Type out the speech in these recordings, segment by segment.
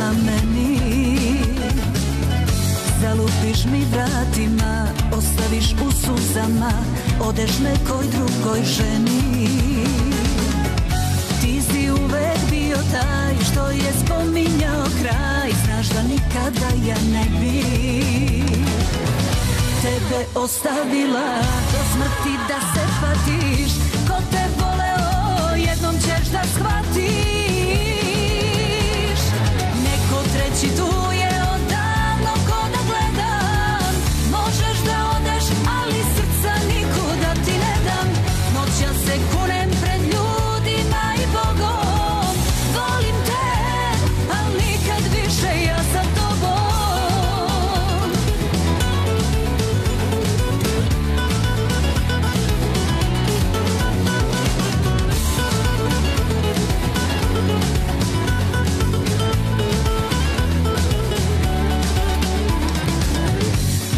prema meni. Zalupiš mi vratima, ostaviš u suzama, odeš nekoj drugoj ženi. Ti si uvek bio taj što je spominjao kraj, znaš da nikada ja ne bi tebe ostavila do smrti da se patiš. Ko te voleo jednom ćeš da shvatiš. Neko treći tu je odavno ko da gledam. Možeš da odeš ali srca nikuda ti ne dam. Noća se kunem pred ljudima i Bogom. Volim te, al nikad više ja sa tobom.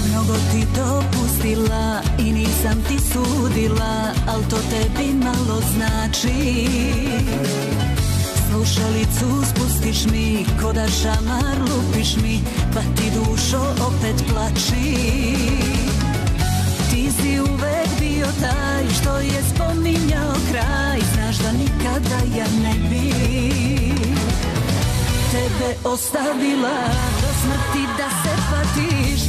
Mnogo ti dopustila i nisam ti sudila, al to tebi malo znači. Slušalicu spustiš mi, ko da šamar lupiš mi, pa ti dušo opet plači. Ti si uvek bio taj što je spominjao kraj, znaš da nikada ja ne bi tebe ostavila do smrti da se patiš.